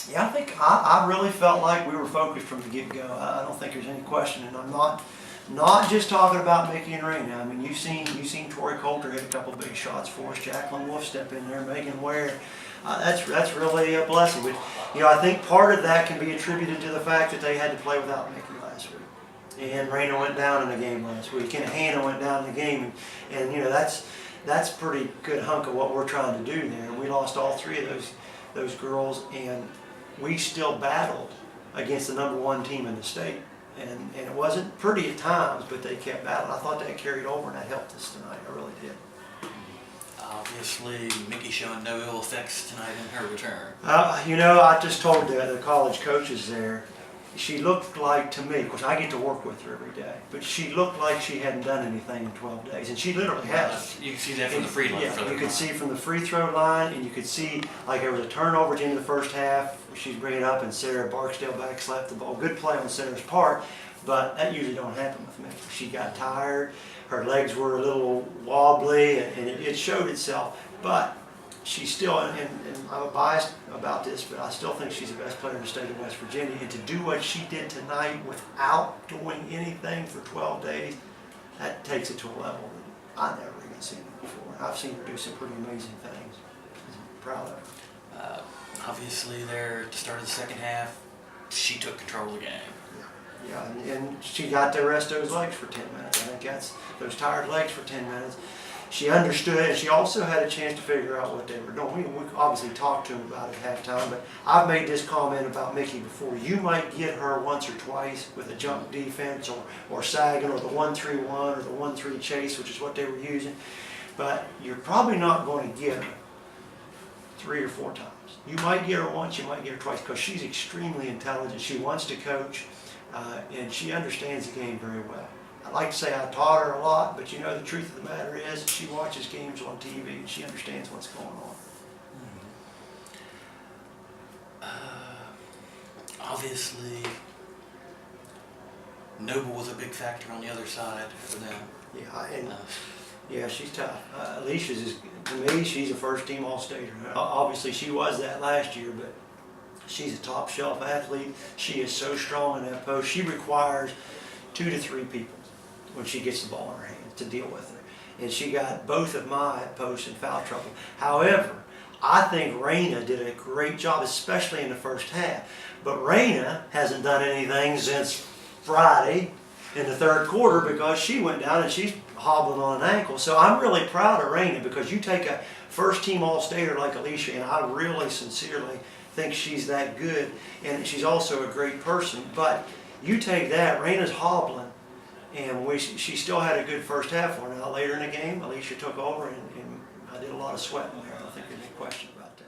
Yeah, I think I really felt like we were focused from the get-go. I don't think there's any question, and I'm not just talking about Mickey and Raina. I mean, you've seen Tori Coulter hit a couple big shots for us. Jacqueline Wolf step in there, Megan Ware. That's really a blessing. But I think part of that can be attributed to the fact that they had to play without Mickey last week, and Raina went down in the game last week, and Hannah went down in the game, and that's a pretty good hunk of what we're trying to do there. We lost all three of those girls, and we still battled against the #1 team in the state. And it wasn't pretty at times, but they kept battling. I thought that carried over and that helped us tonight. I really did. Obviously, Mickey showing no ill effects tonight in her return. I just told the college coaches there, she looked like, to me, of course I get to work with her every day, but she looked like she hadn't done anything in 12 days, and she literally hasn't. You can see that from the free line. Yeah, you could see from the free throw line, and you could see like there was a turnover at the end of the first half. She's bringing it up, and Sarah Barksdale back slapped the ball. Good play on Sarah's part, but that usually don't happen with me. She got tired, her legs were a little wobbly, and it showed itself. But she's still, and I'm biased about this, but I still think she's the best player in the state of West Virginia. And to do what she did tonight without doing anything for 12 days, that takes it to a level that I've never even seen it before. I've seen her do some pretty amazing things. I'm proud of her. Obviously, there at the start of the second half, she took control of the game. Yeah, and she got to rest those legs for 10 minutes. I think that's those tired legs for 10 minutes. She understood, and she also had a chance to figure out what they were doing. We obviously talked to them about it at halftime, but I've made this comment about Mickey before. You might get her once or twice with a jump defense or sagging or the 1-3-1 or the 1-3 chase, which is what they were using, but you're probably not going to get her 3 or 4 times. You might get her once, you might get her twice, because she's extremely intelligent. She wants to coach, and she understands the game very well. I like to say I taught her a lot, but the truth of the matter is she watches games on TV and she understands what's going on. Obviously, Noble was a big factor on the other side for them. Yeah, she's tough. Alicia's, to me, she's a first-team All-Stater. Obviously, she was that last year, but she's a top-shelf athlete. She is so strong in that post. She requires 2 to 3 people when she gets the ball in her hands to deal with her. And she got both of my posts in foul trouble. However, I think Raina did a great job, especially in the first half. But Raina hasn't done anything since Friday in the third quarter because she went down and she's hobbling on an ankle. So I'm really proud of Raina, because you take a first-team All-Stater like Alicia, and I really sincerely think she's that good, and she's also a great person. But you take that, Raina's hobbling, and she still had a good first half for her. Now later in the game, Alicia took over, and I did a lot of sweating there. I don't think there's any question about that.